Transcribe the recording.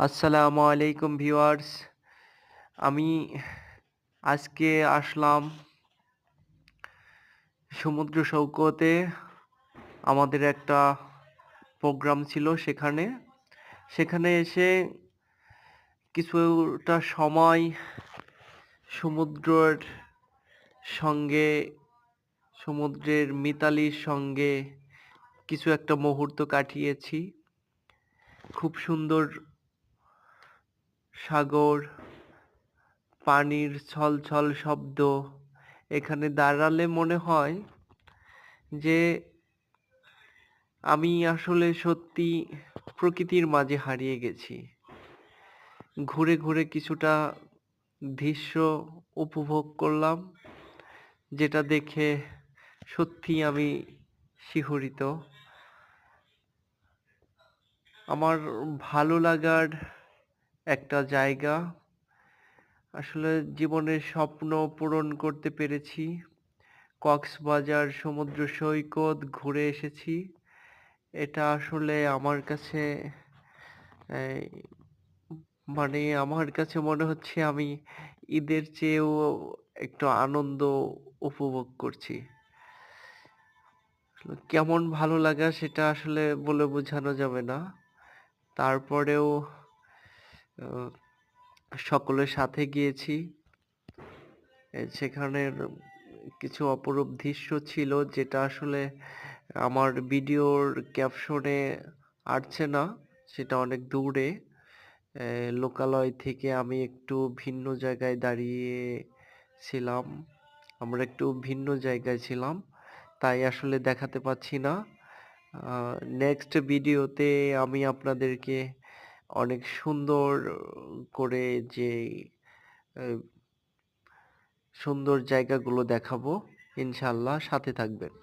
আসসালামু আলাইকুম ভিউয়ার্স। আমি আজকে আসলাম সমুদ্র সৈকতে। আমাদের একটা প্রোগ্রাম ছিল সেখানে। সেখানে এসে কিছুটা সময় সমুদ্রের সঙ্গে, সমুদ্রের মিতালির সঙ্গে কিছু একটা মুহূর্ত কাটিয়েছি। খুব সুন্দর সাগর, পানির ছলছল শব্দ। এখানে দাঁড়ালে মনে হয় যে আমি আসলে সত্যি প্রকৃতির মাঝে হারিয়ে গেছি। ঘুরে ঘুরে কিছুটা দৃশ্য উপভোগ করলাম, যেটা দেখে সত্যিই আমি শিহরিত। আমার ভালো লাগার একটা জায়গা। আসলে জীবনের স্বপ্ন পূরণ করতে পেরেছি। কক্সবাজার সমুদ্র সৈকত ঘুরে এসেছি। এটা আসলে আমার কাছে এই আমার কাছে মনে হচ্ছে আমি ঈদের চেয়েও একটু আনন্দ উপভোগ করছি। কেমন ভালো লাগা সেটা আসলে বলে বোঝানো যাবে না। তারপরেও আ সকলের সাথে গিয়েছি। সেখানের কিছু অপরূপ দৃশ্য ছিল যেটা আসলে আমার ভিডিওর ক্যাপশনে আসছে না। সেটা অনেক দূরে। লোকালয় থেকে আমি একটু ভিন্ন জায়গায় দাঁড়িয়ে ছিলাম। আমরা একটু ভিন্ন জায়গায় ছিলাম। তাই আসলে দেখাতে পাচ্ছি না। আ নেক্সট ভিডিওতে আমি আপনাদেরকে অনেক সুন্দর করে যেই এ সুন্দর জায়গাগুলো দেখাবো। ইনশাআল্লাহ সাথে থাকবেন।